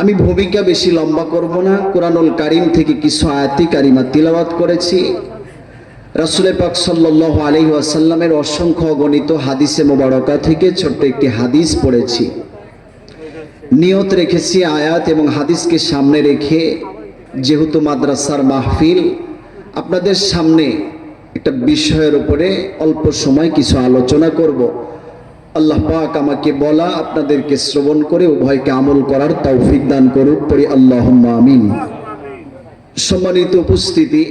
আমি ভূমিকা বেশি লম্বা করব না। কুরআনুল কারীম থেকে কিছু আয়াতি কারিমা তিলাওয়াত করেছি। রাসূল পাক সাল্লাল্লাহু আলাইহি ওয়াসাল্লামের অসংখ্য অগণিত হাদিসে মোবারকা থেকে ছোট্ট একটি হাদিস পড়েছি। নিয়ত রেখেছি আয়াত এবং হাদিসকে সামনে রেখে, যেহেতু মাদ্রাসার মাহফিল, আপনাদের সামনে একটা বিষয়ের উপরে অল্প সময় কিছু আলোচনা করব। আল্লাহ পাক আমাকে বলা, আপনাদেরকে শ্রবণ করে উভয়কে আমল করার তৌফিক দান করুক, পড়ি আল্লাহুম্মা আমিন। সম্মানিত উপস্থিতি,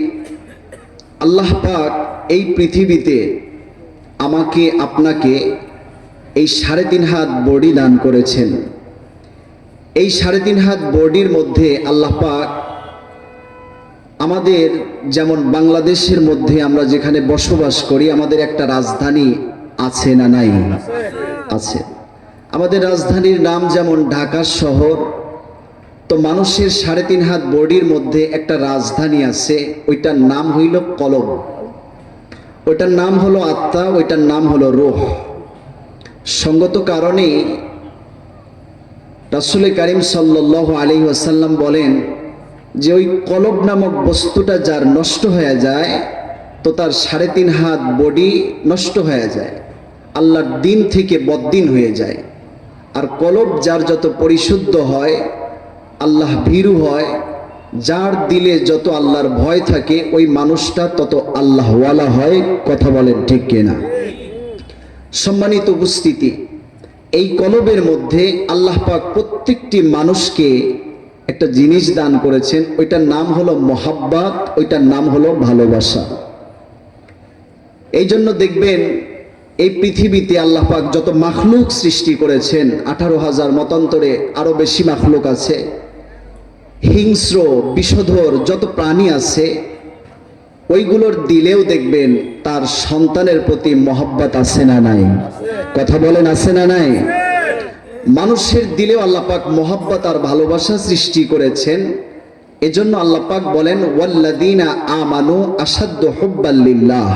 আল্লাহ পাক এই পৃথিবীতে আমাকে আপনাকে এই 3.5 হাত বডি দান করেছেন। এই 3.5 হাত বডির মধ্যে আল্লাহ পাক আমাদের, যেমন বাংলাদেশের মধ্যে আমরা যেখানে বসবাস করি, আমাদের একটা রাজধানী আছে না নাই? আছে। আমাদের রাজধানীর নাম যেমন ঢাকা শহর, তো মানুষের 3.5 হাত বডির মধ্যে একটা রাজধানী আছে, ওইটার নাম হইল কলব, ওইটার নাম হলো আত্মা, ওইটার নাম হলো রূহ। সঙ্গত কারণে রাসূল কারীম সাল্লাল্লাহু আলাইহি ওয়াসাল্লাম বলেন যে ওই কলব নামক বস্তুটা যার নষ্ট হয়ে যায়, তো তার 3.5 হাত বডি নষ্ট হয়ে যায়, আল্লাহর দিন থেকে বদ্দিন হয়ে যায়। আর কলব যার যত পরিশুদ্ধ হয়, আল্লাহ ভীরু হয়, যার দিলে যত আল্লাহর ভয় থাকে, ওই মানুষটা তত আল্লাহওয়ালা হয়। কথা বলেন ঠিক কিনা? সম্মানিত উপস্থিতি, এই কলবের মধ্যে আল্লাহ পাক প্রত্যেকটি মানুষকে একটা জিনিস দান করেছেন, ওইটার নাম হলো মহাব্বত, ওইটার নাম হলো ভালোবাসা। এই জন্য দেখবেন এই পৃথিবীতে আল্লাহ পাক যত মাখলুক সৃষ্টি করেছেন, 18,000 মতান্তরে আরো বেশি মাখলুক আছে, হিংস্র বিষধর যত প্রাণী আছে, ওইগুলোর দিলেও দেখবেন তার সন্তানের প্রতি মহব্বত আছে না নাই? কথা বলেন, আছে না নাই? মানুষের দিলেও আল্লাহ পাক মহব্বত আর ভালোবাসা সৃষ্টি করেছেন। এজন্য আল্লাহ পাক বলেন, ওয়াল্লাযীনা আমানু আশাদ্দু হুব্বাল লিল্লাহ।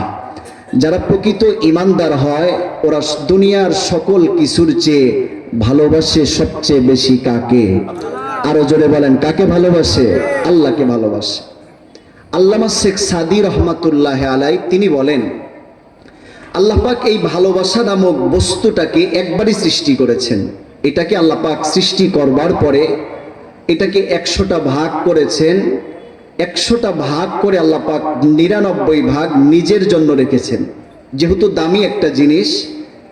যারা প্রকৃত ঈমানদার হয়, ওরা দুনিয়ার সকল কিছুর চেয়ে ভালোবাসে সবচেয়ে বেশি কাকে? আরো জোরে বলেন, কাকে ভালোবাসে? আল্লাহকে ভালোবাসে। আল্লামা শেখ সাদী রহমাতুল্লাহ আলাই তিনি বলেন, আল্লাহ পাক এই ভালোবাসা নামক বস্তুটাকে একবারই সৃষ্টি করেছেন। এটাকে আল্লাহ পাক সৃষ্টি করবার পরে এটাকে 100টা ভাগ করেছেন। 100টা ভাগ করে আল্লাহ পাক 99 ভাগ নিজের জন্য রেখেছেন। যেহেতু দামি একটা জিনিস,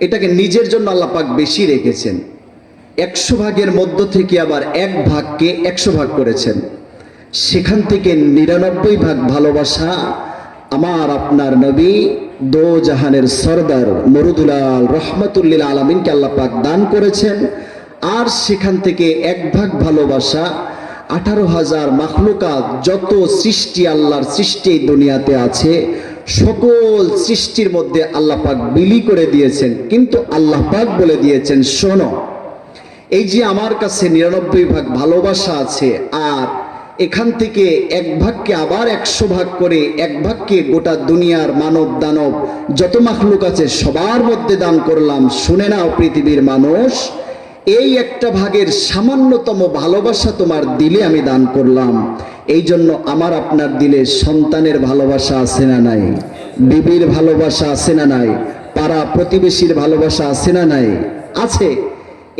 এটাকে নিজের জন্য আল্লাহ পাক বেশি রেখেছেন। 100 ভাগের মধ্য থেকে আবার 1 ভাগকে 100 ভাগ করেছেন। সেখান থেকে 99 ভাগ ভালোবাসা আমার আপনার নবী দো জাহানের সরদার মরুদুলাল রহমাতুল্লিল আলামিনকে আল্লাহ পাক দান করেছেন। আর সেখান থেকে 1 ভাগ ভালোবাসা 18,000 মাখলুকাত, যত সৃষ্টি আল্লাহর সৃষ্টি দুনিয়াতে আছে, সকল সৃষ্টির মধ্যে আল্লাহ পাক বিলি করে দিয়েছেন। কিন্তু আল্লাহ পাক বলে দিয়েছেন, শোনো, এই যে আমার কাছে 99 ভাগ ভালোবাসা আছে, আর এখান থেকে 1 ভাগকে আবার 100 ভাগ করে 1 ভাগকে গোটা দুনিয়ার মানব দানব যত মাখলুক আছে সবার মধ্যে দান করলাম। শুনে নাও পৃথিবীর মানুষ, এই 1টা ভাগের সামান্যতম ভালোবাসা তোমার দিলে আমি দান করলাম। এই জন্য আমার আপনার দিলে সন্তানের ভালোবাসা আছে না নাই? বিবির ভালোবাসা আছে না নাই? পাড়া প্রতিবেশীর ভালোবাসা আছে না নাই? আছে।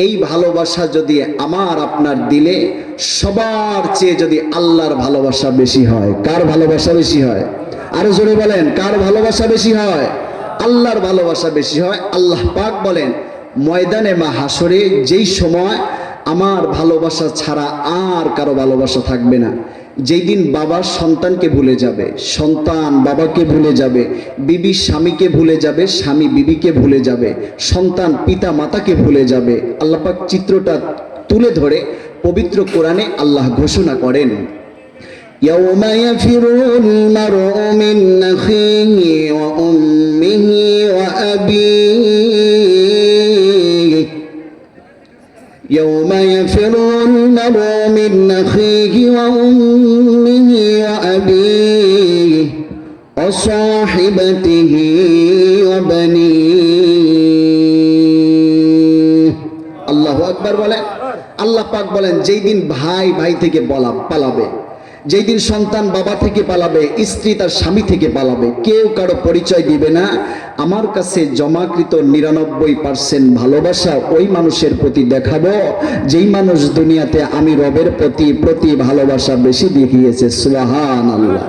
এই ভালোবাসা যদি আমার আপনার দিলে সবার চেয়ে যদি আল্লাহর ভালোবাসা বেশি হয়, কার ভালোবাসা বেশি হয়? আরো জোরে বলেন, কার ভালোবাসা বেশি হয়? আল্লাহর ভালোবাসা বেশি হয়। আল্লাহ পাক বলেন, ময়দানে মাহশরে যেই সময় আমার ভালোবাসা ছাড়া আর কারো ভালোবাসা থাকবে না, যেই দিন বাবা সন্তানকে ভুলে যাবে, সন্তান বাবাকে ভুলে যাবে, বিবি স্বামীকে ভুলে যাবে, স্বামী বিবিকে ভুলে যাবে, সন্তান পিতা মাতাকে ভুলে যাবে, আল্লাহ পাক চিত্রটা তুলে ধরে পবিত্র কোরআনে আল্লাহ ঘোষণা করেন, ইয়াউমা ইয়াফিরুল মারউ মিন আখিহি ওয়া উম্মিহি ওয়া আবিহি, يوم يفر المرء من أخيه وأمه وأبيه وصاحبته وبنيه। الله أكبر বলে। আল্লাহ পাক বলেন যেই দিন ভাই ভাই থেকে পালাবে, যেই দিন সন্তান বাবা থেকে পালাবে, স্ত্রী তার স্বামী থেকে পালাবে, কেউ কারো পরিচয় দিবে না, আমার কাছে জমাকৃত 99% ভালোবাসা ওই মানুষের প্রতি দেখাবো যেই মানুষ দুনিয়াতে আমি রবের প্রতি ভালোবাসা বেশি দেখিয়েছে। সুবহানাল্লাহ।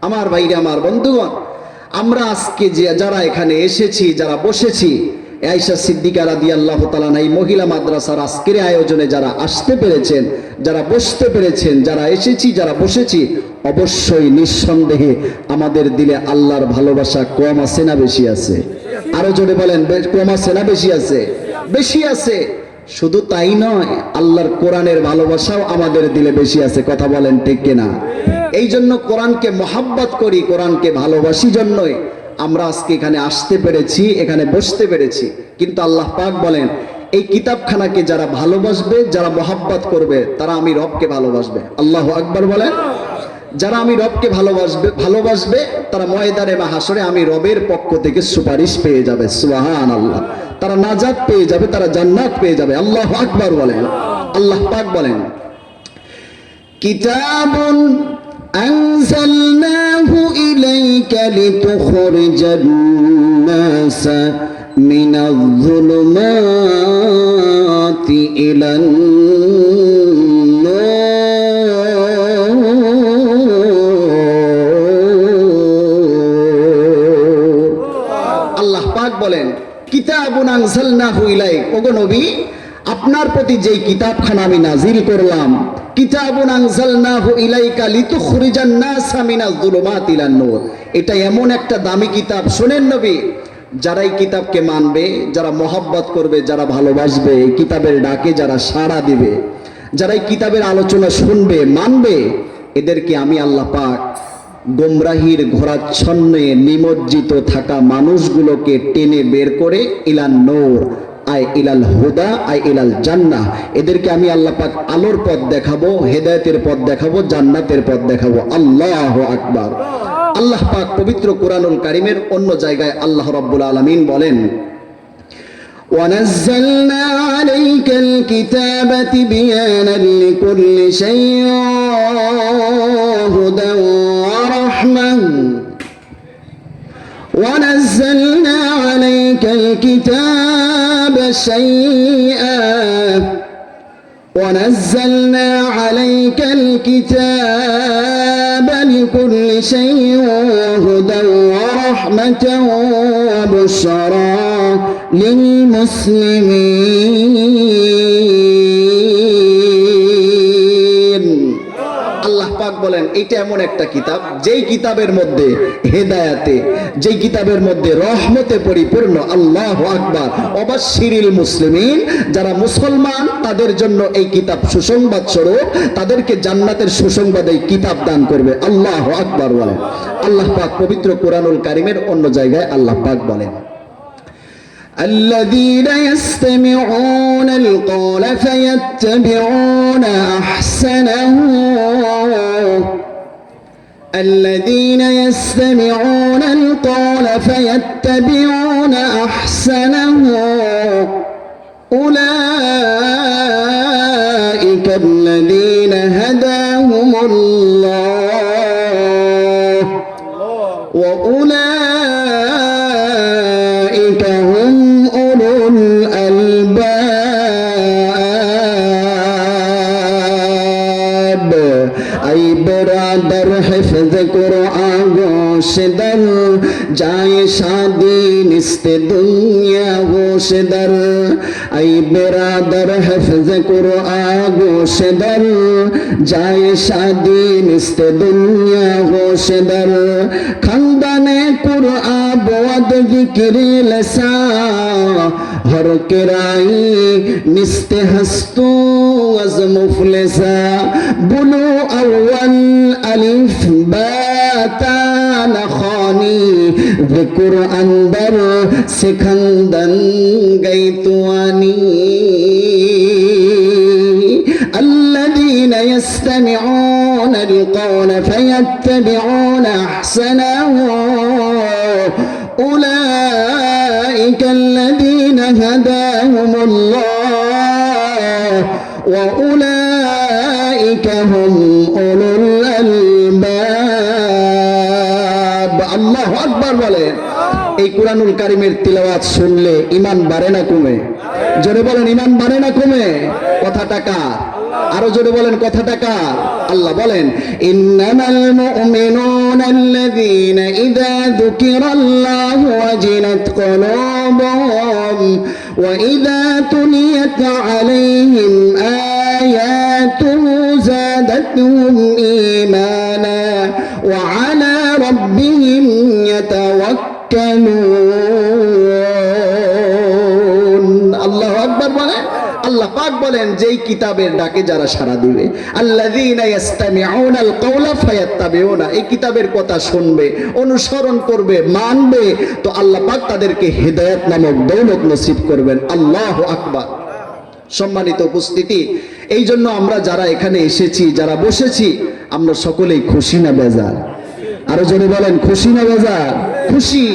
আমার ভাইরা, আমার বন্ধুগণ, আমরা আজকে যারা এখানে এসেছি, যারা বসেছি, আয়েশা সিদ্দিকা রাদিয়াল্লাহু তাআলা এই মহিলা মাদ্রাসার আজকের আয়োজনে যারা আসতে পেরেছেন, যারা বসতে পেরেছেন, যারা এসেছি, যারা বসেছি, অবশ্যই নিঃসন্দেহে আমাদের দিলে আল্লাহর ভালোবাসা কম আছে না বেশি আছে? আরো জোরে বলেন, কম আছে না বেশি আছে? বেশি আছে। শুধু তাই নয়, আল্লাহর কোরআনের ভালোবাসাও আমাদের দিলে বেশি আছে। কথা বলেন ঠিক কিনা? এই জন্য কোরআনকে মহাব্বত করি, কোরআনকে ভালোবাসি জন্যই আমরা আজকে এখানে আসতে পেরেছি, এখানে বসতে পেরেছি। কিন্তু আল্লাহ পাক বলেন এই কিতাবখানাকে যারা ভালোবাসবে, যারা মহাব্বত করবে, তারা আমি রবকে ভালোবাসবে। আল্লাহু আকবার বলেন। যারা আমি রবকে ভালোবাসবে তারা ময়দানে মাহশরে আমি রবের পক্ষ থেকে সুপারিশ পেয়ে যাবে। সুবহানাল্লাহ। তারা নাজাত পেয়ে যাবে, তারা জান্নাত পেয়ে যাবে। আল্লাহু আকবার বলেন। আল্লাহ পাক বলেন কিতাবুন আনজালনাহু ইলাইকা লিতুখরিজান নাসা মিনাজ-যুলুমাতি ইলান বলেন কিতাবুন আনজালনাহু ইলাইক, ওগো নবী আপনার প্রতি যেই কিতাবখানা আমি নাজিল করলাম, কিতাবুন আনজালনাহু ইলাইকা লিতুখরিজান নাসা মিনাজ-যুলুমাতি ইলান নূর, এটা এমন একটা দামি কিতাব। শোনেন নবী, যারা এই কিতাবকে মানবে, যারা মহব্বত করবে, যারা ভালোবাসবে, এই কিতাবের ডাকে যারা সাড়া দিবে, যারা এই কিতাবের আলোচনা শুনবে, মানবে, এদেরকে আমি আল্লাহ পাক গোমরাহির ঘোরাচ্ছন্নে নিমজ্জিত থাকা মানুষগুলোকে টেনে বের করে ইলান নূর আই ইলাল হুদা আই ইলাল জান্নাহ, এদেরকে আমি আল্লাহ পাক আলোর পথ দেখাবো, হেদায়েতের পথ দেখাবো, জান্নাতের পথ দেখাবো। আল্লাহু আকবার। আল্লাহ পাক পবিত্র কোরআনুল কারীমের অন্য জায়গায় আল্লাহ রাব্বুল আলামিন বলেন وَنَزَّلْنَا عَلَيْكَ الْكِتَابَ تِبْيَانًا لِكُلِّ شَيْءٍ هُدًى وَرَحْمَةً وَنَزَّلْنَا عَلَيْكَ الْكِتَابَ شَيْئًا وَنَزَّلْنَا عَلَيْكَ الْكِتَابَ لِكُلِّ شَيْءٍ هُدًى وَرَحْمَةً وَبُشْرَى لِلْمُسْلِمِينَ। আল্লাহ পাক বলেন এটা এমন একটা কিতাব যেই কিতাবের মধ্যে হেদায়েতে, যেই কিতাবের মধ্যে রহমতে পরিপূর্ণ। আল্লাহু আকবার। ওয়াবাশশিরিল মুসলিমিন, যারা মুসলমান তাদের জন্য এই কিতাব সুসংবাদ স্বরূপ, তাদেরকে জান্নাতের সুসংবাদ এই কিতাব দান করবে। আল্লাহু আকবার বলেন। আল্লাহ পাক পবিত্র কোরআনুল কারীমের অন্য জায়গায় আল্লাহ পাক বলেন الذين يستمعون القول فيتبعون أحسنه الذين يستمعون القول فيتبعون أحسنه أولئك الذين هداهم الله وأولئك هم أولو الألباب أي برادر حفظ قرآن গোশদার যায় শাদি নিস্তে দুনিয়া গোশদার আই বেরাদার হিফজ কুরআন গোশদার যায় শাদি নিস্তে দুনিয়া গোশদার খানদানে কুরআন বদ জিকির লসা হর কেরাই নিস্তে হস্তু আজ মুফলিসা বুলু আউয়াল আলিফ বা نخاني ذكر أندر سكندن قيتواني الذين يستمعون القول فيتبعون أحسنه أولئك الذين هداهم الله وأولئك هم أولو الألباب আল্লাহু আকবার বলেন। এই কুরআনুল কারীমের তিলাওয়াত শুনলে ঈমান বাড়ে না কমে? জোরে বলেন ঈমান বাড়ে না কমে? কথাটা কার? আরো জোরে বলেন কথাটা কার? আল্লাহ বলেন ইন্নামাল মুমিনুনা আল্লাযীনা ইযা যুকিরাল্লাহু ওয়াজিলাত কুলুবুহুম ওয়া ইযা তুলিয়াত আলাইহিম আয়াতুহু যাদাতুহুম ঈমানা ওয়া আলা রাব্বিহিম ইয়াতাওয়াক্কালুন। আল্লাহু আকবার বলেন। আল্লাহ পাক বলেন যেই কিতাবের ডাকে যারা সাড়া দিবে, আল্লাযীনা ইয়াসতামিউনাল কাওলা ফায়াত্তাবিউনা, এই কিতাবের কথা শুনবে, অনুসরণ করবে, মানবে, তো আল্লাহ পাক তাদেরকে হিদায়াত নামক দৌলত নসিব করবেন। আল্লাহু আকবার। সম্মানিত উপস্থিতি, এই জন্য আমরা যারা এখানে এসেছি, যারা বসেছি, আমরা সকলেই খুশি না বেজার? আরো জোরে বলেন খুশি না বেজার? খুশি।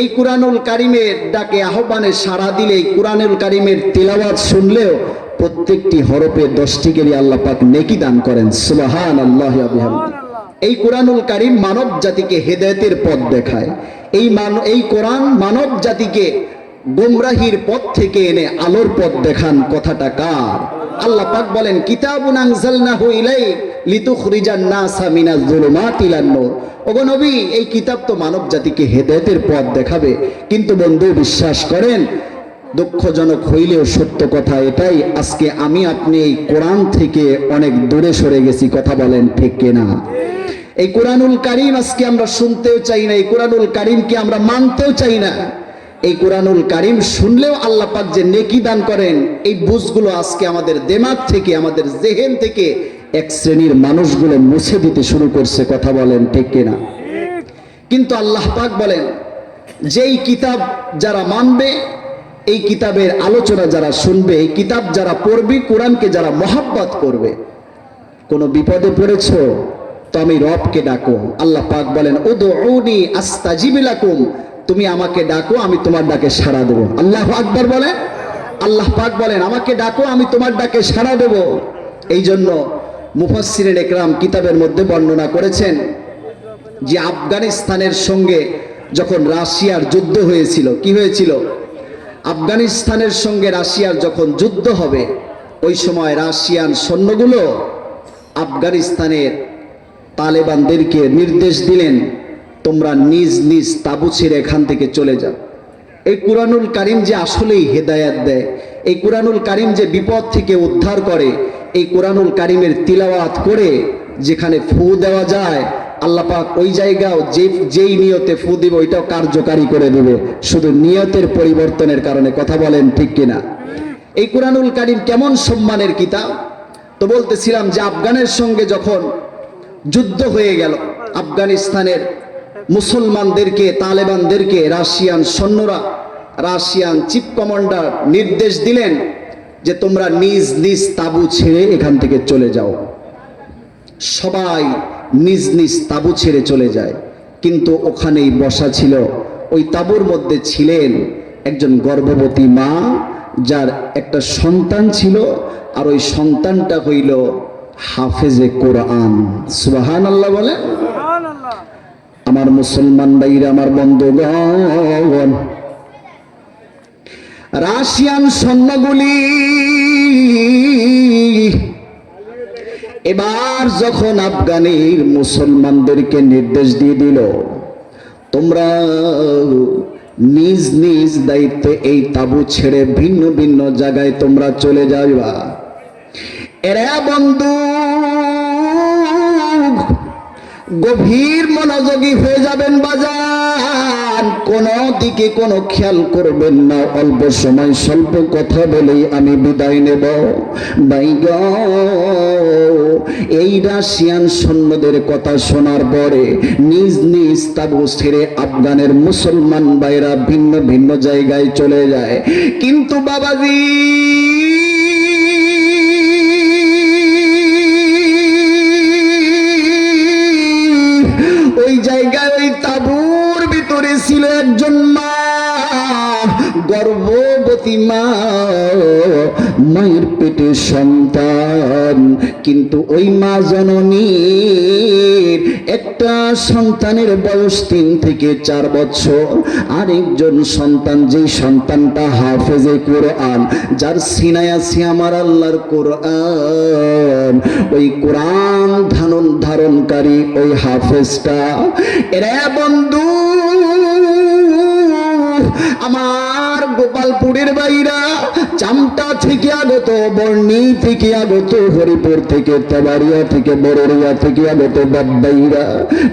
এই কুরআনুল কারীমের ডাকে আহ্বানে সাড়া দিলে, কুরআনুল কারীমের তিলাওয়াত শুনলেও প্রত্যেকটি হরফে 10টি করে আল্লাহ পাক নেকি দান করেন। সুবহানাল্লাহি ওয়া বিহামদিহি। এই কুরআনুল কারীম মানব জাতিকে হেদায়েতের পথ দেখায়। এই কোরআন মানব জাতিকে গোমরাহির পথ থেকে এনে আলোর পথ দেখান। কথাটা কার? আল্লাহ পাক বলেন কিতাবুন আনজালনাহু ইলাইক লিতুখরিজান নাসা মিনাজ যুলুমাতি ইলান নূর। ওগো নবী, এই কিতাব তো মানব জাতিকে হেদায়েতের পথ দেখাবে, কিন্তু বন্ধু বিশ্বাস করেন, দুঃখজনক হইলেও সত্য কথা এটাই, আজকে আমি আপনি এই কোরআন থেকে অনেক দূরে সরে গেছি। কথা বলেন ঠিক কিনা? এই কুরআনুল কারীম আজকে আমরা শুনতেও চাই না, এই কুরআনুল কারীমকে আমরা মানতেও চাই না। এই কুরআনুল কারীম শুনলেও আল্লাহ পাক যে নেকি দান করেন, এই বুঝগুলো আজকে আমাদের দিমাগ থেকে, আমাদের জেহেন থেকে এক শ্রেণীর মানুষগুলো মুছে দিতে শুরু করছে। কথা বলেন ঠিক কিনা? কিন্তু আল্লাহ পাক বলেন যেই কিতাব যারা মানবে, এই কিতাবের আলোচনা যারা শুনবে, এই কিতাব যারা পড়বে, কোরআনকে যারা মহব্বত করবে, কোনো বিপদে পড়েছো তো আমি রবকে ডাকো। আল্লাহ পাক বলেন উদউনি আস্তাজিব লাকুম, তুমি আমাকে ডাকো, আমি তোমার ডাকে সাড়া দেব। আল্লাহু আকবার বলেন। আল্লাহ পাক বলেন আমাকে ডাকো, আমি তোমার ডাকে সাড়া দেব। এই জন্য মুফাসসিরিন ইকরাম কিতাবের মধ্যে বর্ণনা করেছেন যে আফগানিস্তানের সঙ্গে যখন রাশিয়ার যুদ্ধ হয়েছিল, কি হয়েছিল? আফগানিস্তানের সঙ্গে রাশিয়ার যখন যুদ্ধ হবে, ওই সময় রাশিয়ান সৈন্যগুলো আফগানিস্তানের তালেবানদেরকে নির্দেশ দিলেন তোমরা নিজ নিজ তাবু ছেড়ে এখান থেকে চলে যাও। এই কুরআনুল কারীম যে আসলেই হেদায়েত দেয়, এই কুরআনুল কারীম যে বিপদ থেকে উদ্ধার করে, এই কুরআনুল কারীমের তিলাওয়াত করে যেখানে ফু দেওয়া যায়, আল্লাহ পাক ওই জায়গাও যেই নিয়তে ফু দিব ওইটাও কার্যকারী করে দেবে, শুধু নিয়তের পরিবর্তনের কারণে। কথা বলেন ঠিক কিনা? এই কুরআনুল কারীম কেমন সম্মানের কিতাব। তো বলতেছিলাম যে আফগানের সঙ্গে যখন যুদ্ধ হয়ে গেল, আফগানিস্তানের মুসলমানদেরকে, তালেবানদেরকে রাশিয়ান সৈন্যরা, রাশিয়ান চিফ কমান্ডার নির্দেশ দিলেন যে তোমরা নিজ নিজ তাবু ছেড়ে এখান থেকে চলে যাও। সবাই নিজ নিজ তাবু ছেড়ে চলে যায়, কিন্তু ওখানেই বসা ছিল, ওই তাবুর মধ্যে ছিলেন একজন গর্ভবতী মা, যার একটা সন্তান ছিল, আর ওই সন্তানটা হইল হাফেজে কোরআন। সুবহানাল্লাহ বলে। আমার মুসলমান ভাইরা, আমার বন্ধুগণ, রাশিয়ান সৈন্যগুলি এবার যখন আফগানের মুসলমানদেরকে নির্দেশ দিয়ে দিল তোমরা নিজ নিজ দায়িত্বে এই তাবু ছেড়ে ভিন্ন ভিন্ন জায়গায় তোমরা চলে যাবা, এরা বন্ধু গভীর মনোযোগী হয়ে যাবেন বাজান, কোন দিকে কোনো খেয়াল করবেন না। অল্প সময় স্বল্প কথা বলেই আমি বিদায় নেব। বাইগ এই রাশিয়ান সৈন্যদের কথা শোনার পরে নিজ নিজ তাবু ছেড়ে আফগানের মুসলমান ভাইরা ভিন্ন ভিন্ন জায়গায় চলে যায়। কিন্তু বাবাজি, ওই জায়গায় ওই তাবুর ভিতরে ছিল একজন মা, গর্ভবতী মা। মায়ের পেটে সন্তান, কিন্তু ওই মা জননীর একটা সন্তানের বয়স 3 থেকে 4 বছর, আরেকজন সন্তান, যেই সন্তানটা হাফেজে কোরআন, যার সিনায় আছে আমার আল্লাহর কোরআন, ওই কোরআন ধারণকারী ওই হাফেজটা। এরা বন্ধু আমার গোপালপুরের বাইরা, চামটা থেকে আগত, বর্ণি থেকে আগত, হরিপুর থেকে, তেবাড়িয়া থেকে, বড়রিয়া থেকে আগত বাব্বাইরা,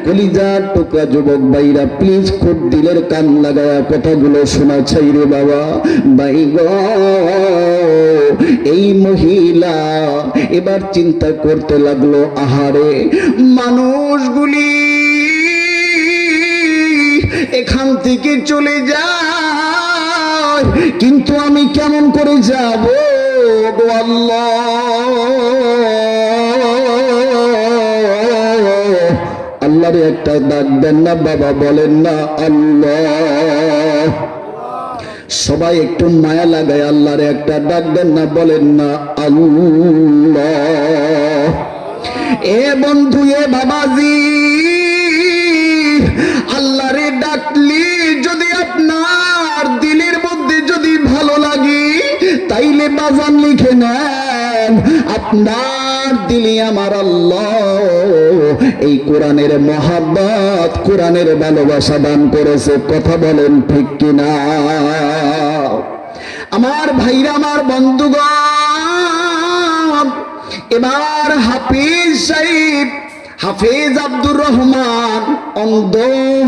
কলিজার টুকরা যুবক বাইরা, প্লিজ খুব দিলের কান লাগায়া কথাগুলো শোনা চাই রে বাবা। ভাই গো, এই মহিলা এবার চিন্তা করতে লাগলো, আহারে মানুষগুলি এখান থেকে চলে যায়, কিন্তু আমি কেমন করে যাব গো আল্লাহ। আল্লাহরে একটা ডাক দেন না বাবা, বলেন না আল্লাহ। সবাই একটু মায়া লাগায় আল্লাহরে একটা ডাক দেন না, বলেন না আল্লাহ। এ বন্ধু, এ বাবাজি, আল্লাহরে ডাকলি যদি আপনার দিলের মধ্যে যদি ভালো লাগে, তাইলে বাজান লিখে নেন, আপনার দিলে আমার আল্লাহ এই কোরআনের মহাব্বত, কোরআনের ভালোবাসা দান করেছে। কথা বলেন ঠিক কিনা? আমার ভাইরা, আমার বন্ধুগণ, এবার হাফিজ সাহেব, হাফিজ আব্দুর রহমান, অন্ধ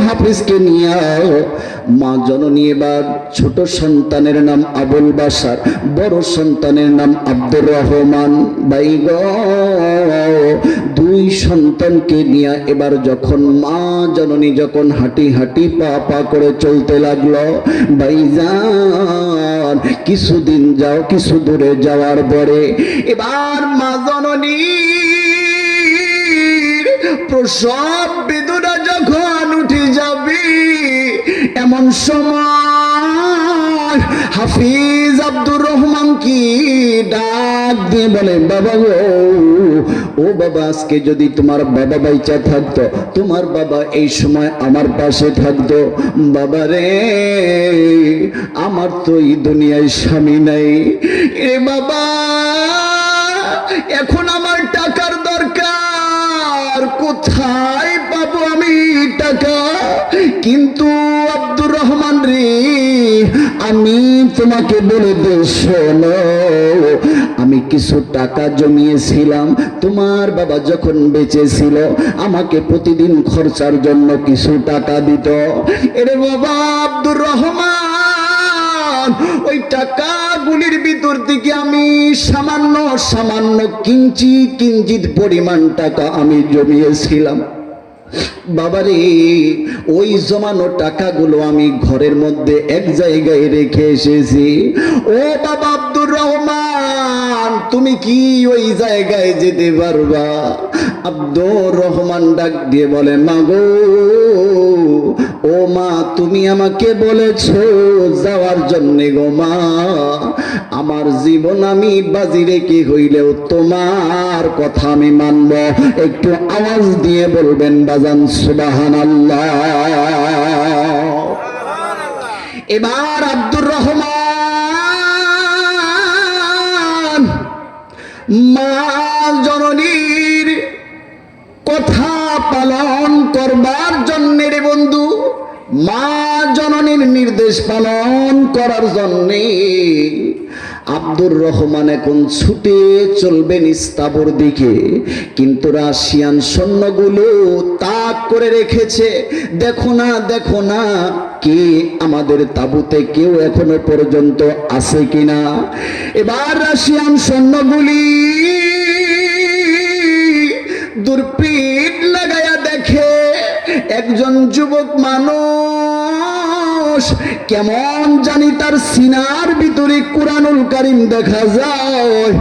হাফিজকে নিয়ে মা জননী এবার ছোট সন্তানের নাম আবুল বাশার, বড় সন্তানের নাম আব্দুর রহমান। ভাই গো, 2 সন্তানকে নিয়ে এবার যখন মা জননী যখন হাঁটি হাঁটি পা পা করে চলতে লাগলো, ভাইজান কিছুদিন যাও, কিছু দূরে যাওয়ার পরে এবার মা জননী প্রসব বেদনা যখন উঠে যাবে, এমন সময় হাফিজ আব্দুর রহমান কি ডাক দিয়ে বলে, বাবা গো, ও বাবা, আজকে যদি তোমার বাবা বাইচা থাকতো, তোমার বাবা এই সময় আমার পাশে থাকতো, বাবা রে, আমার তো এই দুনিয়ায় স্বামী নাই, এ বাবা, এখন আমার টাকার দরকার, কোথায় পাবো আমি টাকা? কিন্তু আব্দুর রহমান রে, আমি তোমাকে বলে দেই, শোনো, আমি কিছু টাকা জমিয়েছিলাম, তোমার বাবা যখন বেঁচে ছিল আমাকে প্রতিদিন খরচার জন্য কিছু টাকা দিত। এরে বাবা আব্দুর রহমান, ওই টাকাগুলির ভিতর থেকে আমি সামান্য কিঞ্চিত পরিমাণ টাকা আমি জমিয়েছিলাম। বাবারে, ওই জমানো টাকাগুলো আমি ঘরের মধ্যে এক জায়গায় রেখে এসেছি। ও বাবা আব্দুর রহমান, তুমি কি ওই জায়গায় যেতে পারবা? আব্দুর রহমান ডাক দিয়ে বলে, মা গো, ও মা, তুমি আমাকে বলেছো যাওয়ার জন্যে গো মা, আমার জীবন আমি বাজি রেখে হইলেও তোমার কথা আমি মানব। একটু আওয়াজ দিয়ে বলবেন বাজান সুবহানাল্লাহ। এবার আব্দুর রহমান মা জননীর কথা পালন করবার জন্যে, রে বন্ধু, মা জননীর নির্দেশ পালন করার জন্যে আব্দুর রহমান এখন ছুটে চলবেন ইস্তাবর দিকে, কিন্তু রাশিয়ান সৈন্যগুলো তাক করে রেখেছে। দেখো না কে আমাদের তাঁবুতে কেউ এখনো পর্যন্ত আছে কিনা। এবার রাশিয়ান সৈন্যগুলি দুর্পিট লাগায়া দেখে একজন যুবক মানুষ, কেমন জানি তার সিনার ভিতরে কুরআনুল কারীম দেখা যায়।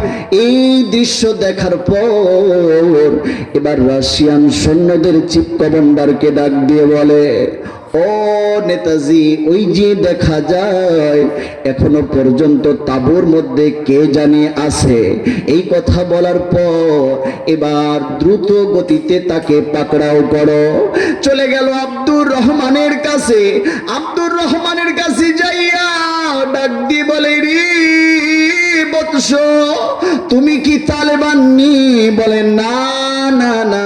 এই দৃশ্য দেখার পর এবার রাশিয়ান সৈন্যদের চিফ কমান্ডারকে ডাক দিয়ে বলে, ও ও নেতাজি, ওই যে দেখা যায় এখনো পর্যন্ত তাঁবুর মধ্যে কে জানি আছে। এই কথা বলার পর এবার দ্রুত গতিতে তাকে পাকড়াও করো। চলে গেল আব্দুর রহমানের কাছে। আব্দুর রহমানের কাছে যাইয়া ডাক দিয়ে বলে, রে বৎস, তুমি কি তালেবান নি? বলে, না না না,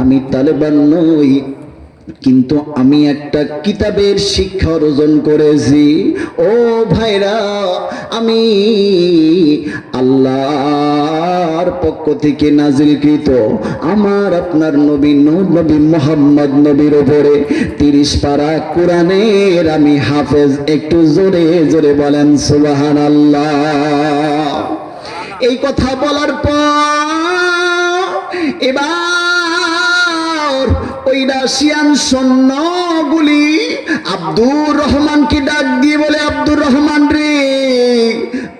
আমি তালেবান নই, কিন্তু আমি একটা কিতাবের শিক্ষা অর্জন করেছি। ও ভাইরা, আমি আল্লাহর পক্ষ থেকে নাজিলকৃত আমার আপনার নবী নবী মুহাম্মদ নবীর উপরে 30 পারা কোরআনের আমি হাফেজ। একটু জোরে জোরে বলেন সুবহানাল্লাহ। এই কথা বলার পর এবার ওই রাশিয়ান সৈন্যগুলি আব্দুর রহমানকে ডাক দিয়ে বলে, আব্দুর রহমান রে,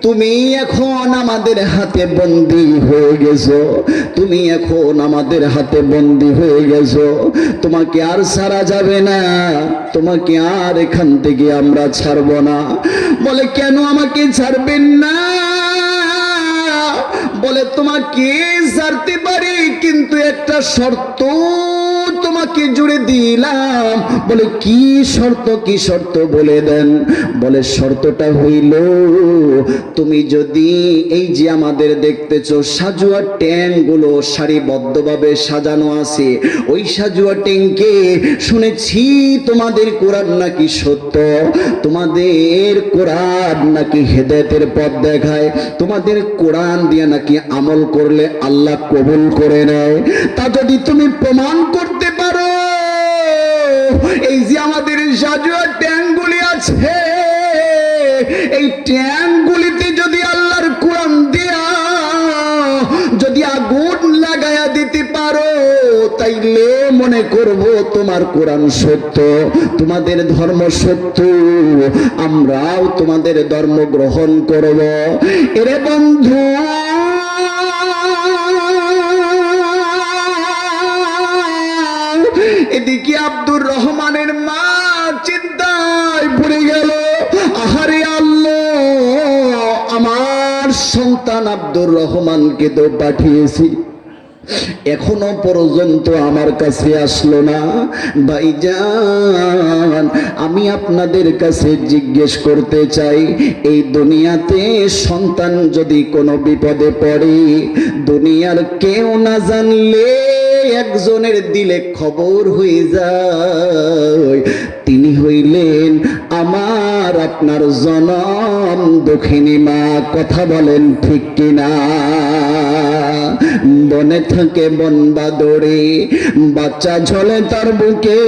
তুমি এখন আমাদের হাতে বন্দী হয়ে গেছো, তুমি এখন আমাদের হাতে বন্দী হয়ে গেছো, তোমাকে আর ছাড়া যাবে না, তোমাকে আর এখান থেকে আমরা ছাড়বো না। বলে, কেন আমাকে ছাড়বেন না? বলে, তোমাকে ছাড়তে পারি, কিন্তু একটা শর্ত তোমাকে জুড়ে দিলাম। বলে, কি শর্ত? কি শর্ত বলে দেন। বলে, শর্তটা হইল, তুমি যদি এই যে আমাদের দেখতেছো সাজুয়া ট্যাঙ্কগুলো সারিবদ্ধভাবে সাজানো আছে, ওই সাজুয়া ট্যাঙ্কে শুনেছি তোমাদের কোরআন নাকি সত্য, তোমাদের কোরআন নাকি হেদায়েতের পথ দেখায়, তোমাদের কোরআন দিয়ে নাকি আমল করলে আল্লাহ কবুল করে নেয়। তা যদি তুমি প্রমাণ করতে পারো, এই যে আমাদের সাজুয়া ট্যাঙ্কগুলি আছে, এই ট্যাঙ্কগুলিতে যদি আল্লাহর কোরআন দিয়া যদি আগুন লাগায়া দিতে পারো, তাইলে মনে করব তোমার কোরআন সত্য, তোমাদের ধর্ম সত্য, আমরাও তোমাদের ধর্ম গ্রহণ করব। এরে বন্ধু, এদিকে আব্দুর রহমানের মা চিন্তায় পড়ে গেল, আহারে আল্লাহ, আমার সন্তান আব্দুর রহমানকে তো পাঠিয়েছি, এখনো পর্যন্ত আমার কাছে আসলো না। ভাইজান, আমি আপনাদের কাছে জিজ্ঞেস করতে চাই, এই দুনিয়াতে সন্তান যদি কোনো বিপদে পড়ে, দুনিয়ার কেউ না জানলে একজনের দিলে খবর হয়ে যায়, তিনি হইলেন আমার আপনার জনম দক্ষিণী মা। কথা বলেন ঠিক কিনা? বনে থাকে বন বাদরে, বাচ্চা ঝলে তার বুকে,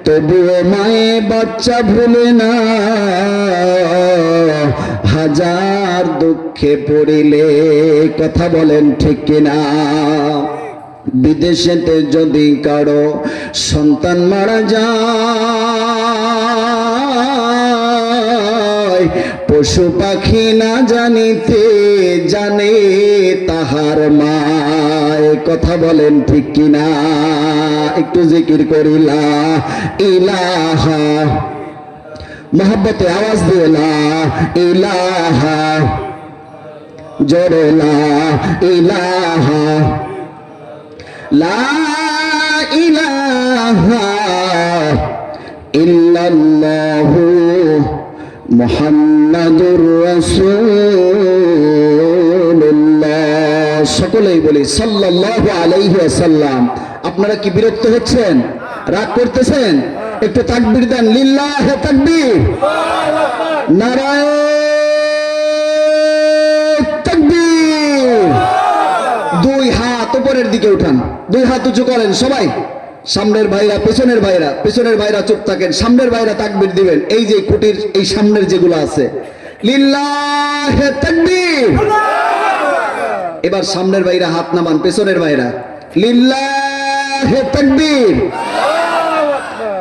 তবুও মায়ে বাচ্চা ভুলে না, হাজার দুঃখে পড়িলে। কথা বলেন ঠিক কিনা? বিদেশেতে যদি কারো সন্তান মারা যায়, পশু পাখি না জানিতে জানে তাহার মায়। কথা বলেন ঠিক কিনা? একটু জিকির করিলা ইলাহা, মোহাব্বতে আওয়াজ দিয়ে লা ইলাহা, জোরে লা ইলাহা, লা ইলাহা ইল্লাল্লাহু মুহাম্মাদুর রাসূলুল্লাহ। সকলেই বলি সাল্লাল্লাহু আলাইহি ওয়াসাল্লাম। আপনারা কি বিরক্ত হচ্ছেন? রাগ করতেছেন? একটু তাকবীর দেন, লিল্লাহে তাকবীর, নারায়ে তাকবীর। দুই হাত উপরের দিকে উঠান, দুই হাত উঁচু করেন সবাই। সামনের ভাইরা, পেছনের ভাইরা, পেছনের ভাইরা চুপ থাকেন, সামনের ভাইরা তাকবীর দিবেন। এই যে কুটির এই সামনের যেগুলো আছে, লিল্লাহে তাকবীর। এবার সামনের ভাইরা হাত নামান, পেছনের ভাইরা লিল্লাহে তাকবীর।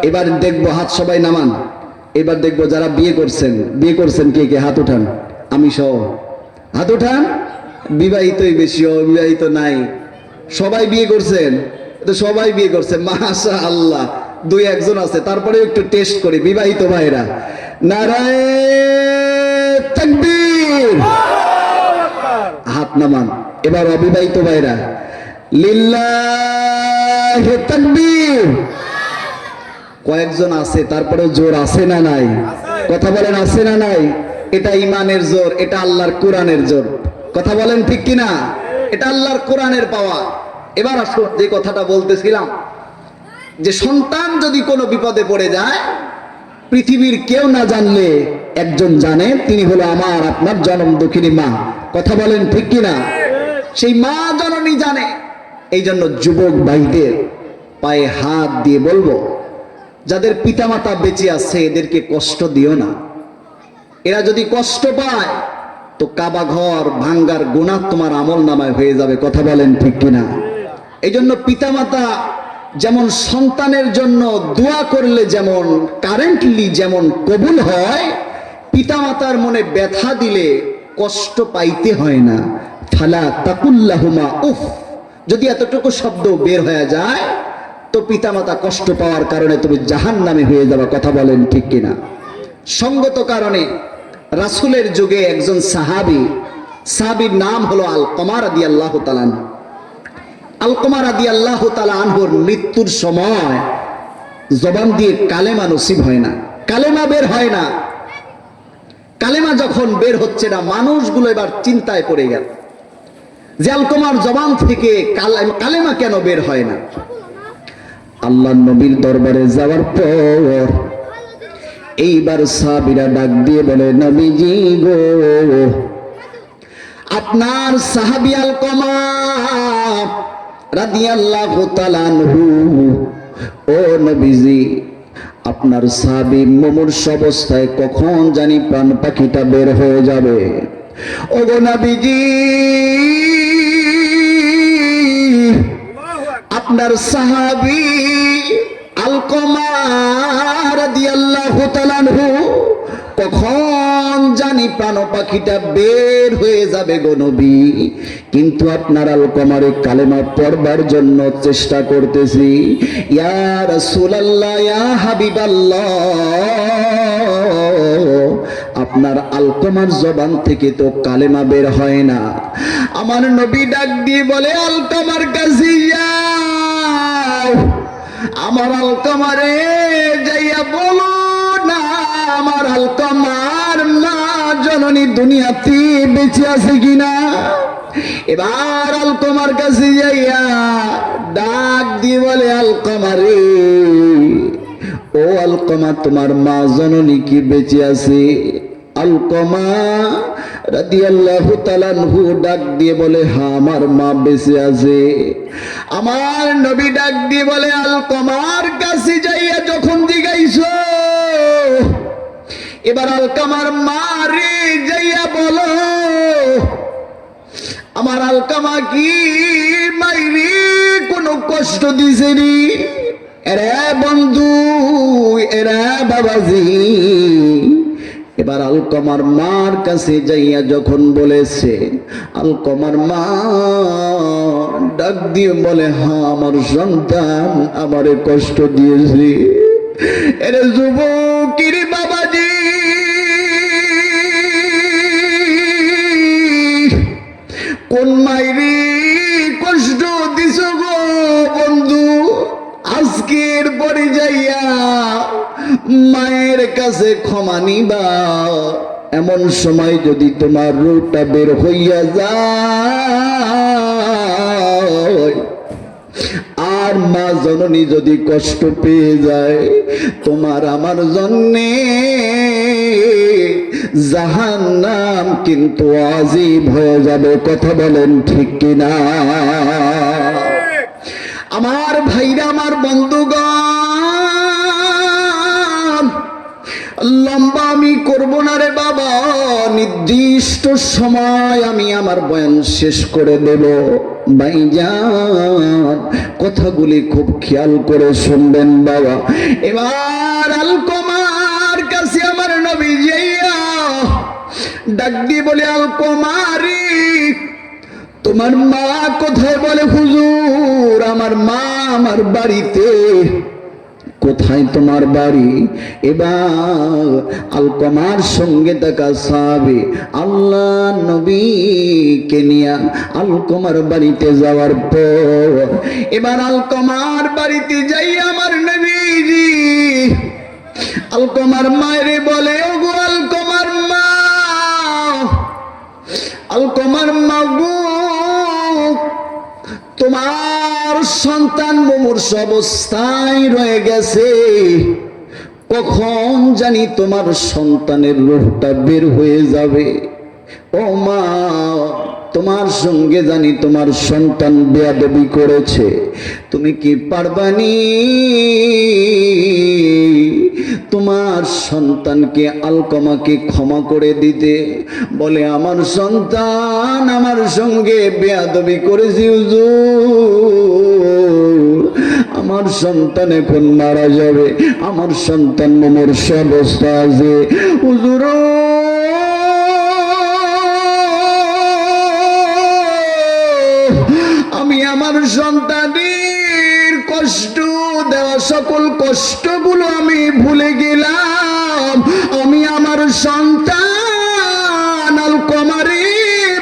এবার দেখবো হাত সবাই নামান। এবার দেখবো যারা বিয়ে করছেন কে কে হাত উঠান, আমি সহ হাত উঠান। বিবাহিতই বেশি, অবিবাহিত নাই। সবাই বিয়ে করছেন? তো সবাই বিয়ে করছে, মাশাআল্লাহ। দুই একজন আছে, তারপরে একটু টেস্ট করি বিবাহিত ভাইরা। নারায়ে তাকবীর, হাত নামান। এবার অবিবাহিত ভাইরা, লিল্লাহি তাকবীর। কয়েকজন আছে, তারপরে জোর আছে না নাই? কথা বলেন, আছে না নাই? এটা ইমানের জোর, এটা আল্লাহর কোরআনের জোর। কথা বলেন ঠিক কিনা? এটা আল্লাহর কোরআনের পাওয়া। এবার আসুন, যে কথাটা বলতেছিলাম, যে সন্তান যদি কোনো বিপদে পড়ে যায়, পৃথিবীর কেউ না জানলে একজন জানে, তিনি হলো আমার আপনার জনম দুঃখিনী মা। কথা বলেন ঠিক কিনা? সেই মা জননী জানে। এই জন্য যুবক ভাইদের পায়ে হাত দিয়ে বলবো, যাদের পিতামাতা বেঁচে আছে এদেরকে কষ্ট দিও না। এরা যদি কষ্ট পায় তো কাবা ঘর ভাঙ্গার গুনাহ তোমার আমল নামায় হয়ে যাবে। কথা বলেন ঠিক কিনা? এই জন্য পিতামাতা যেমন সন্তানের জন্য দোয়া করলে যেমন কারেন্টলি যেমন কবুল হয়, পিতামাতার মনে ব্যথা দিলে কষ্ট পাইতে হয় না। ফালা তাকুল্লাহুমা উফ, যদি এতটুকু শব্দ বের হয়ে যায় তো পিতামাতা কষ্ট পাওয়ার কারণে তুমি জাহান্নামে হয়ে যাবে। কথা বলেন ঠিক কিনা? সঙ্গত কারণে রাসূলের যুগে একজন সাহাবীর নাম হলো আলকমা রাদিয়াল্লাহু তাআলা আনহু। আলকমা রাদিয়াল্লাহু তাআলা আনহুর মৃত্যুর সময় জবান দিয়ে কালেমা নসিব হয় না, কালেমা বের হয় না। কালেমা যখন বের হচ্ছে না, মানুষগুলো এবার চিন্তায় পড়ে গেল যে আলকমার জবান থেকে কালেমা কেন বের হয় না। আল্লাহর নবীর দরবারে যাওয়ার পর এইবার সাহাবীরা ডাক দিয়ে বলে, নবীজি গো, আপনার সাহাবী আলকমা রাদিয়াল্লাহু তাআলা আনহু, ও নবীজি, আপনার সাহাবী মুমূর্ষ অবস্থায় কখন জানি প্রাণ পাখিটা বের হয়ে যাবে। ও গো নবীজি, আপনার সাহাবী আলকমা রাদিয়াল্লাহু তাআলা আনহু কখন জানি প্রাণ পাখিটা বের হয়ে যাবে গো নবী, কিন্তু আপনার আলকমারে কালেমা পড়বার জন্য চেষ্টা করতেছি। ইয়া রাসূলুল্লাহ, ইয়া হাবিবাল্লাহ, আপনার আলকমার জবান থেকে তো কালেমা বের হয় না। আমার নবী ডাক দিয়ে বলে, আলকমার কাছে যাও, আমার আলকমারে যাইয়া বলো না আমার আলকমার মা জননী দুনিয়াতে বেঁচে আছে কিনা। এবার আলকমার কাছে যাইয়া ডাক দিয়ে বলে, আলকমারে, ও আলকমা, তোমার মা জননী কি বেঁচে আছে? আলকমা রাদিয়াল্লাহু তাআলা আনহু ডাক দিয়ে বলে, হ্যাঁ, আমার মা বেঁচে আছে। আমার নবী ডাক দিয়ে বলে, আলকমার কাছে যাইয়া যখন জিগাইছো, এবার আলকমার মা রে যাইয়া বলো, আমার আলকমা কি মাইরি কোনো কষ্ট দিছে নি? এরা বন্ধু, এরা বাবাজি। এবার আলকমার মার কাছে যাইয়া যখন বলেছে, আলকমার মা ডাক দিয়ে বলে, হ্যাঁ, আমার সন্তান আমারে কষ্ট দিয়েছে। এরে যুবকির বাবাজি, কোন মাইরি কষ্ট দিছ গো বন্ধু? আজকের পরে যাইয়া মায়ের কাছে ক্ষমা নিবা। এমন সময় যদি তোমার রূপটা বের হইয়া যায় আর মা জননী যদি কষ্ট পেয়ে যায়, তোমার আমার জন্যে জাহান্নাম কিন্তু আজীব হয়ে যাবে। কথা বলেন ঠিক কিনা? আমার ভাইরা, আমার বন্ধুগণ, লম্বা আমি করব না রে বাবা, নির্দিষ্ট সময় আমি আমার বয়ান শেষ করে দেব। ভাইজান, কথাগুলি খুব খেয়াল করে শুনবেন বাবা। এবার আলকমার কাছে আমার নবী যাইয়া ডাক দিয়ে বলে, আলকমারি, তোমার মা কোথায়? বলে হুজুর আমার মা আমার বাড়িতে। কোথায় তোমার বাড়ি? এবার আলকমার সঙ্গে দেখা সাহাবী আল্লাহ নবীকে নিয়া আলকমার বাড়িতে যাওয়ার পর এবার আলকমার বাড়িতে যাই আমার নবীজি আলকমার মায়ের বলে, ওগো আলকমার মা, আলকমার মা গো, তোমার সন্তান মুমূর্ষ অবস্থায় রয়ে গেছে, কখন জানি তোমার সন্তানের রূহটা বের হয়ে যাবে। ও মা, তোমার সঙ্গে জানি তোমার সন্তান বেয়াদবি করেছে, তুমি কি পারবানি তোমার সন্তানকে আলকমাকে ক্ষমা করে দিতে? বলে আমার সন্তান আমার সঙ্গে বেয়াদবি করেছে হুজুর, আমার সন্তান এখন মারা যাবে, আমার সন্তান মুমূর্ষ অবস্থা আছে হুজুর। আমি আমার সন্তানের কষ্ট দেওয়া সকল কষ্টগুলো আমি ভুলে গেলাম, আমি আমার সন্তান আলকমারে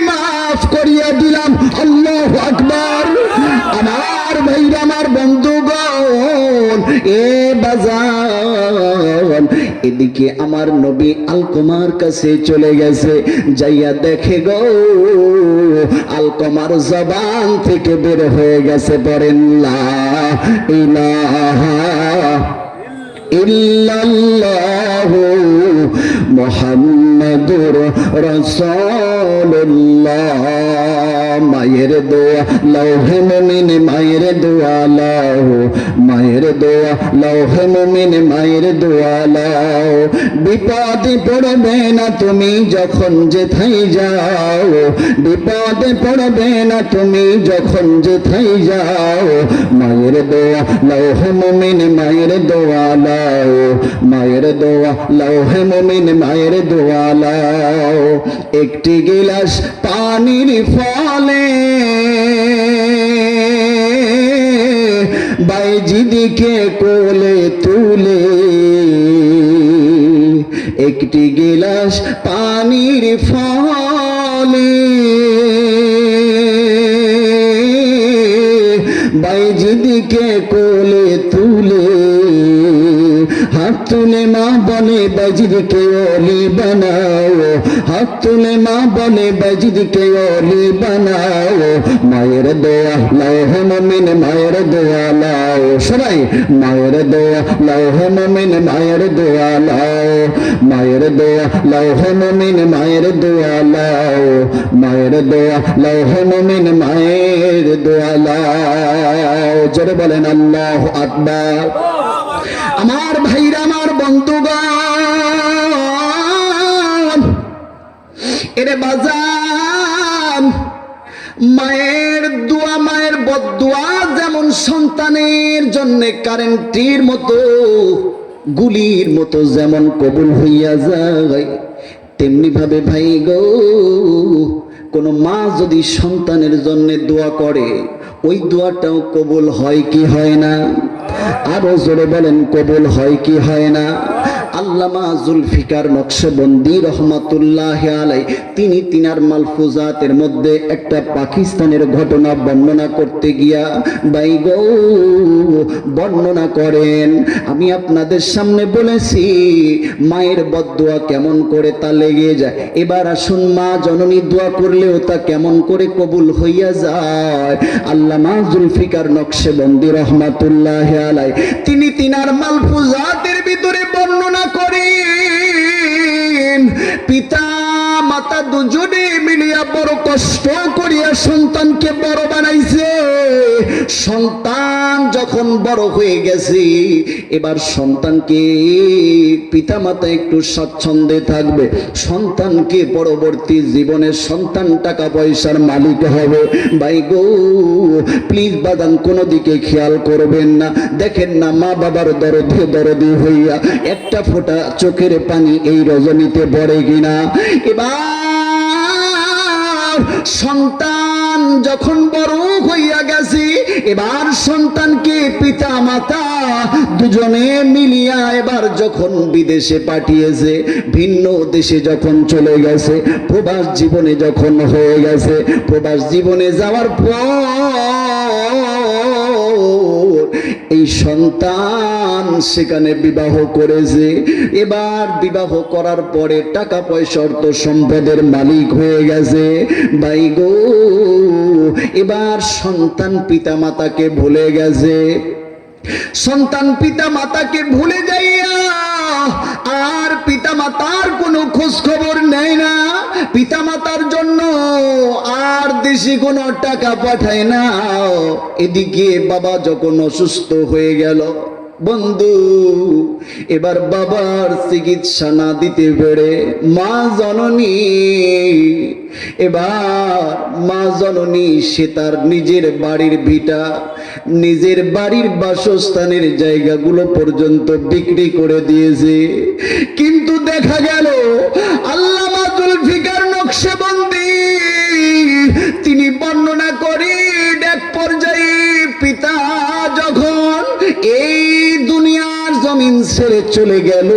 মাফ করিয়া দিলাম। আল্লাহু আকবার। আমার ভাইরা, আমার বন্ধুগণ, এ বাজান, এদিকে আমার নবী আলকমার কাছে চলে গেছে, যাইয়া দেখে গো আলকমার জবান থেকে বের হয়ে গেছে পড়েন লা ইলাহা ইল্লাল্লাহু মুহাম্মাদুর রাসূলুল্লাহ। মায়ের দোয়া লৌহে মুমিন, মায়ের দোয়া লাও, মায়ের দোয়া লৌহে মুমিন, মায়ের দোয়া লাও। বিপদে পড়বে না তুমি যখন যেথায় যাও, বিপদে পড়বে না তুমি যখন যেথায় যাও। মায়ের দোয়া লৌহে মুমিন, মায়ের দোয়া লাও, মায়ের দোয়া লৌহে মুমিন, মায়ের দোয়া লাও। একটি গিলাস পানির ফলে বাইজিদিকে কোলে তুলে, একটি গিলাস পানির ফলে বাইজিদিকে কোলে তুলে, হাত তুলে মা বলে বাইজিদকে ওলি বানাও, হাত তুলে মা বলে বাইজিদকে ওলি বানাও। মায়ের দোয়া লৌহে মুমিন, মায়ের দোয়া লাও। সবাই মায়ের দোয়া লৌহে মুমিন, মায়ের দোয়া লাও, মায়ের দোয়া লৌহে মুমিন, মায়ের দোয়া লাও, মায়ের দোয়া লৌহে মুমিন, মায়ের দোয়া লাও। জোরে বলেন আল্লাহু আকবার। আমার ভাইরা, আমার বন্ধুগণ, এরে বাজান, মায়ের দোয়া, মায়ের বদদোয়া যেমন সন্তানের জন্য কারেন্টের মতো, গুলির মতো যেমন কবুল হইয়া যায়, তেমনি ভাবে ভাই গো, কোন মা যদি সন্তানের জন্য দোয়া করে, ওই দোয়াটাও কবুল হয় কি হয় না? আরো জোরে বলেন, কবুল হয় কি হয় না? আল্লামা জুলফিকার নকশবন্দি রহমাতুল্লাহ আলাইহি তিনি তিনার মালফুজাতের মধ্যে একটা পাকিস্তানের ঘটনা বর্ণনা করতে গিয়া বাইগো বর্ণনা করেন। আমি আপনাদের সামনে বলেছি মায়ের বদদোয়া কেমন করে তা লেগে যায়। এবার আসুন, মা জননী দোয়া করলেও তা কেমন করে কবুল হইয়া যায়। আল্লামা জুলফিকার নকশবন্দি রহমাতুল্লাহ আলাইহি তিনি তিনার মালফুজাতের ভিতরে বর্ণনা করেন, পিতা মাতা দুজনে মিলিয়া বড় কষ্ট করিয়া সন্তানকে বড় বানাইছে। সন্তান যখন বড় হয়ে গেছে, এবার সন্তানকে পিতা মাতা একটু স্বাচ্ছন্দ্যে থাকবে, সন্তানকে পরবর্তী জীবনে সন্তান টাকা পয়সার মালিক হবে। ভাই গো প্লিজ বাদান কোনো দিকে খেয়াল করবেন না। দেখেন না মা বাবার দরদি হইয়া একটা ফোঁটা চোখের পানি এই রজনীতে পড়ে কিনা। এবার সন্তান সন্তান যখন বড় হইয়া গেছে, এবার সন্তানকে পিতা মাতা দুজনে মিলিয়া এবার যখন বিদেশে পাঠিয়েছে, ভিন্ন দেশে যখন চলে গেছে, প্রবাস জীবনে যখন হয়ে গেছে, প্রবাস জীবনে যাওয়ার পর এই সন্তান সেখানে বিবাহ করেছে। এবার বিবাহ করার পরে টাকা পয়সা অর্থ সম্পদের মালিক হয়ে গেছে। ভাই গো, এবার সন্তান পিতা মাতাকে ভুলে গেছে। সন্তান পিতা মাতাকে ভুলে যাইয়া আর পিতা মাতার কোনো খোঁজ খবর নেয় না, পিতা মাতার জন্য আর দেশে কোনো টাকা পাঠায় না। এদিকে বাবা যখন অসুস্থ হয়ে গেল, বন্ধু এবার বাবার চিকিৎসা না দিতে পেরে মা জননী, এবার মা জননী সে তার নিজের বাড়ির ভিটা, নিজের বাড়ির বাসস্থানের জায়গাগুলো পর্যন্ত বিক্রি করে দিয়েছে। কিন্তু দেখা গেল আল্লামা জুলফিকার নকশবন্দি তিনি বর্ণনা করেন, এক পর্যায়ে পিতা যখন এই দুনিয়ার জমিন ছেড়ে চলে গেল,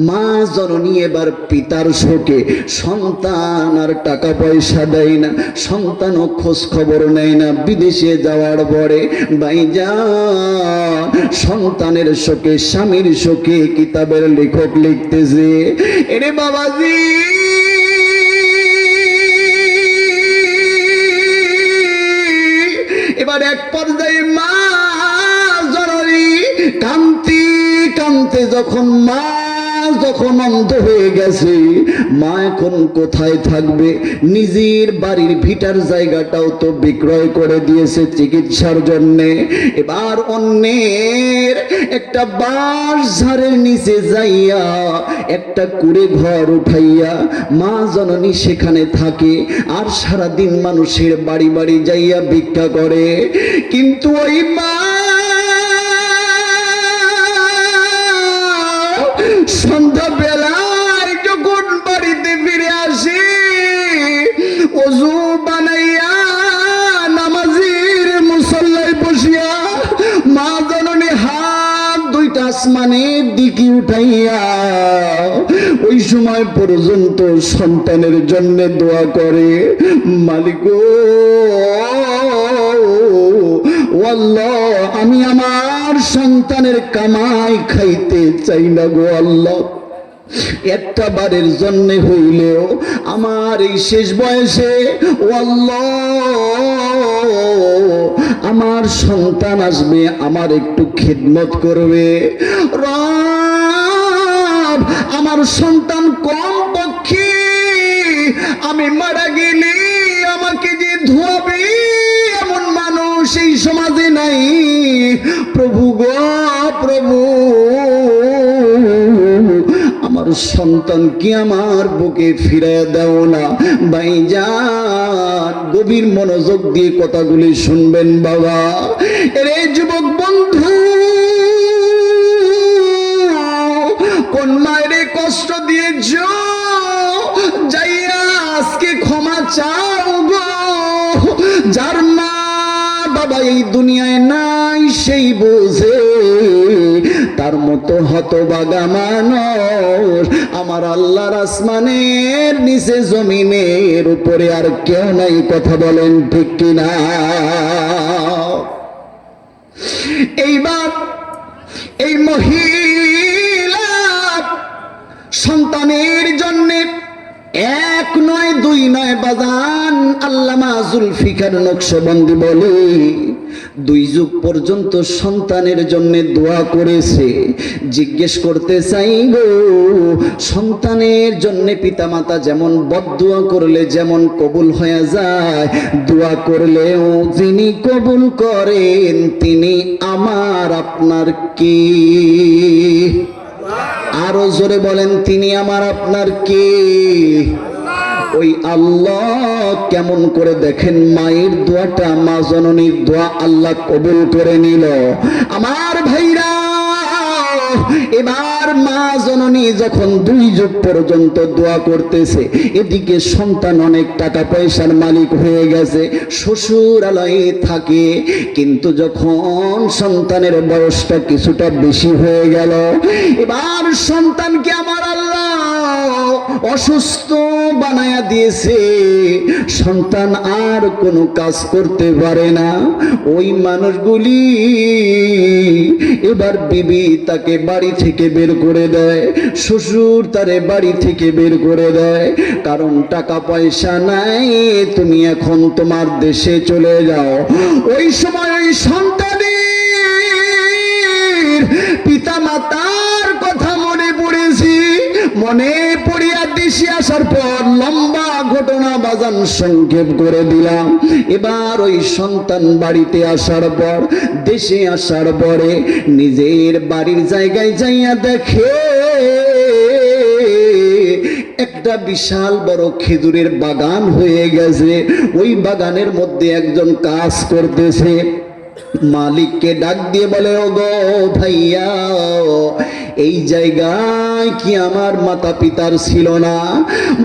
মা জননী এবার পিতার শোকে সন্তান আর টাকা পয়সা দেয় না, সন্তানও খোঁজ খবর নেয় না। বিদেশে যাওয়ার পরে ভাইজান সন্তানের শোকে, স্বামীর শোকে কিতাবের লেখক লিখতেছে, এরে বাবাজি এবার এক পর্যায়ে মা জননী কান্তি কান্তে যখন মা যখন অন্ধ হয়ে গেছে, মা এখন কোথায় থাকবে? নিজের বাড়ির ভিটার জায়গাটাও তো বিক্রয় করে দিয়েছে চিকিৎসার জন্যে। এবার অন্যের একটা বাঁশ ঝাড়ের নিচে যাইয়া একটা কুড়ে ঘর উঠাইয়া মা জননী সেখানে থাকে, আর সারাদিন মানুষের বাড়ি বাড়ি যাইয়া ভিক্ষা করে। কিন্তু ওই মা সন্ধ্যা বেলায় যখন বাড়িতে ফিরে আসে, ওযু বানাইয়া নামাজের মুসল্লায় বসিয়া মা জননী হাত দুইটা আসমানের দিকে উঠাইয়া ওই সময় পর্যন্ত সন্তানের জন্য দোয়া করে, মালিক গো আল্লাহ আমি আমার সন্তানের কামাই খাইতে চাই না গো আল্লাহ, একটা বারের জন্য হইলেও আমার এই শেষ বয়সে ও আল্লাহ আমার সন্তান আসবে, আমার একটু খিদমত করবে। রব আমার সন্তান কম পক্ষে আমি মারা গেলে আমাকে যে ধোয়াবে এমন মানুষ এই সমাজে নাই। প্রভু গো প্রভু আমার সন্তানকে আমার বুকে ফিরে দাও না। ভাইজান গভীর মনোযোগ দিয়ে কথাগুলি শুনবেন বাবা। এরে যুবক বন্ধু, কোন মায়ের কষ্ট দিয়েছ যাইয়া আজকে ক্ষমা চাও গো। যার মা বাবা এই দুনিয়ায় নাই সেই বোঝে, তার মতো হতভাগা মানুষ আমার আল্লাহর আসমানের নিচে জমিনের উপরে আর কেউ নাই। কথা বলেন ঠিক কিনা? এইবার এই মহিলা সন্তানের জন্য এক নয় দুই নয় বাজান আল্লামা জুলফিকার নকশবন্দি বলে 2 যুগ পর্যন্ত সন্তানের জন্য দোয়া করেছে। জিজ্ঞেস করতে চাই গো, সন্তানের জন্য পিতামাতা যেমন বদদুয়া করলে যেমন কবুল হয়ে যায়, দোয়া করলেও যিনি কবুল করেন তিনি আমার আপনার কে? আরো জোরে বলেন, তিনি আমার আপনার কে? ওই আল্লাহ কেমন করে দেখেন মায়ের দোয়াটা, মা জননীর দোয়া আল্লাহ কবুল করে নিল। আমার ভাইরা এবার মা জননী যখন 2 যুগ পর্যন্ত দোয়া করতেছে, এদিকে সন্তান অনেক টাকা পয়সার মালিক হয়ে গেছে, শ্বশুরালয়ে থাকে, কিন্তু যখন সন্তানের বয়সটা কিছুটা বেশি হয়ে গেল, এবার সন্তানকে আমার আল্লাহ অসুস্থ বানায়া দিয়েছে, সন্তান আর কোনো কাজ করতে পারে না। ওই মানুষগুলি এবার বিবি তাকে বাড়ি থেকে বের করে দেয়, শ্বশুর তারে বাড়ি থেকে বের করে দেয়, কারণ টাকা পয়সা নাই, তুমি এখন তোমার দেশে চলে যাও। ওই সময় ওই সন্তানের পিতা মাতার কথা মনে পড়েছি, মনে পড়িয়া দেশে আসার পর লম্বা ঘটনা বাজান সংক্ষেপ করে দিলাম। এবার ওই সন্তান বাড়িতে আসার পর, দেশে আসার পরে নিজের বাড়ির জায়গায় যাইয়া দেখে একটা বিশাল বড় খেজুরের বাগান হয়ে গেছে। ওই বাগানের মধ্যে একজন কাজ করতেছে, মালিককে ডাক দিয়ে বলে, ও গো ভাইয়া, এই জায়গায় কি আমার মাতা পিতার ছিল না?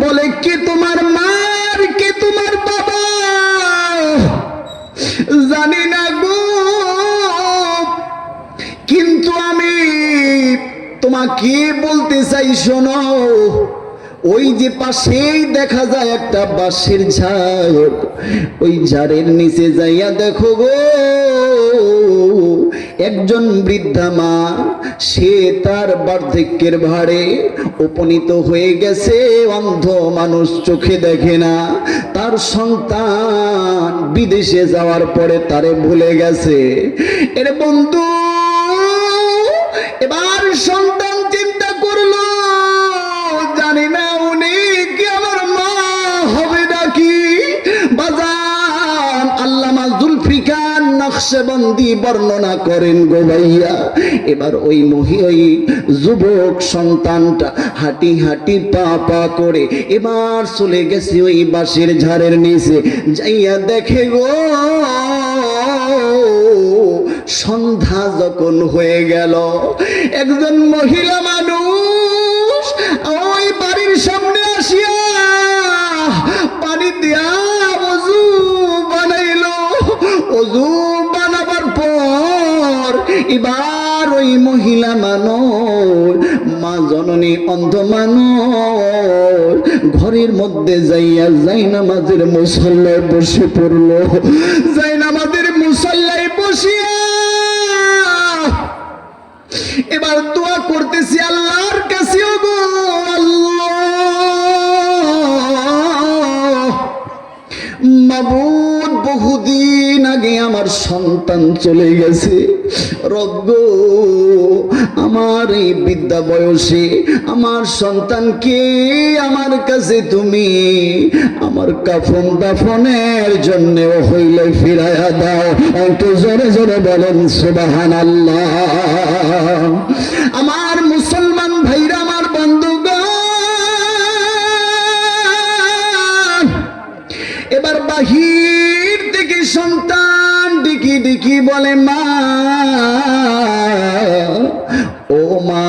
বলে, কে তোমার মার, কে তোমার বাবা? জানি না গো, কিন্তু আমি তোমাকে বলতে চাই, শোনো, ওই যে পাশেই দেখা যায় একটা বাঁশের ঝাড়, ওই ঝাড়ের নিচে যাইয়া দেখো গো, একজন বৃদ্ধা মা, সে তার বার্ধক্যের ভারে উপনীত হয়ে গেছে, অন্ধ মানুষ, চোখে দেখে না। তার সন্তান বিদেশে যাওয়ার পরে তারে ভুলে গেছে। এর বন্ধু, এবার সন্তান চিন্তা করলো, জানি না উনি কি আমার মা হবে নাকি। বাজান আল্লামা জুলফিকার নকশবন্দি বর্ণনা করেন গো ভাইয়া, এবার ওই যুবক সন্তানটা হাঁটি হাঁটি পা পা করে এবার চলে গেছে ওই বাঁশের ঝাড়ের নিচে, যাইয়া দেখে গো, সন্ধ্যা যখন হয়ে গেল, একজন মহিলা মানুষ ওই বাড়ির সামনে আসিয়া পানি দিয়া ওযু বানাইলো। ওযু বানাবার পর এবার ওই মহিলা মানুষ, মা জননী অন্ধ মানুষ, ঘরের মধ্যে যাইয়া জায়নামাজের মুসল্লায় বসে পড়লো। জায়নামাজের মুসল্লায় বসিয়া এবার দোয়া করতেছি আল্লাহর কাছে, গো আল্লাহ, মাবুদ, বহুদিন আগে আমার সন্তান চলে গেছে, রব্ব আমার এই বিদ্যা বয়সে আমার সন্তানকে আমার কাছে তুমি আমার কাফন দাফনের জন্য হইলে ফিরাইয়া দাও। একটু জোরে জোরে বলেন সুবহানাল্লাহ। আমার মুসলমান ভাইরা, আমার বন্ধুগণ, এবার বাহির থেকে সন্তান ডিকি ডিকি বলে, মা, ও মা,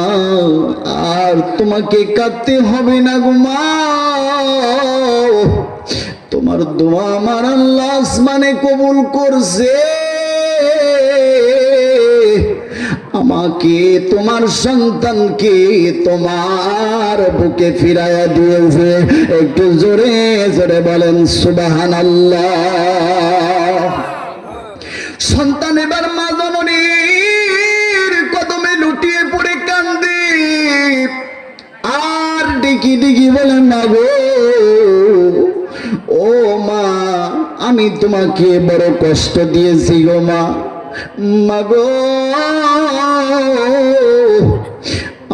আর তোমাকে কাঁদতে হবে না গো মা, তোমার দোয়া আমার আল্লাহ আসমানে কবুল করছে, আমাকে তোমার সন্তানকে তোমার বুকে ফিরাইয়া দিয়েছে। একটু জোরে জোরে বলেন সুবহানাল্লাহ। সন্তান এবার মা জননীর কদমে লুটিয়ে পড়ে কান্দে, আর ডিকি ডিকি বলেন, না গো, ও মা, আমি তোমাকে বড় কষ্ট দিয়েছি গো মা, মাগো,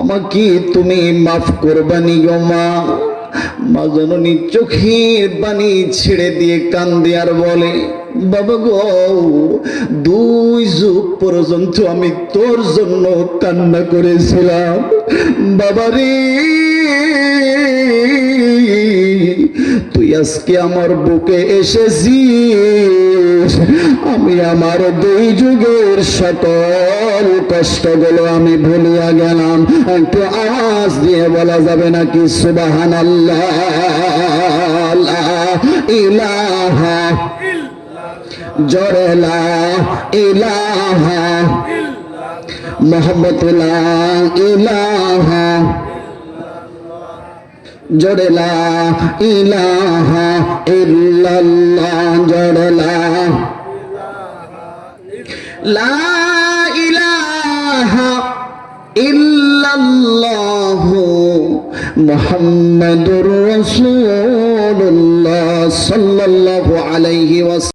আমাকে তুমি মাফ করবানি গো মা। মা জননী চোখের পানি ছেড়ে দিয়ে কান্দে আর বলে, বাবা গো, 2 যুগ পর্যন্ত আমি তোর জন্য কান্না করেছিলাম, বাবারে, তুই আজকে আমার বুকে এসেছিস, আমি আমার দুই যুগের সকল কষ্টগুলো আমি ভুলিয়া গেলাম। একটু আওয়াজ দিয়ে বলা যাবে নাকি সুবহানাল্লাহ। লা ইলাহা জোরে লা ইলাহা মুহাম্মদ লা ইলাহা জোরে লা ইলাহা ইল্লাল্লাহ জোরে লা ইলাহা ইল্লাল্লাহ মুহাম্মাদুর রাসূলুল্লাহ সাল্লাল্লাহু আলাইহি ওয়াসাল্লাম।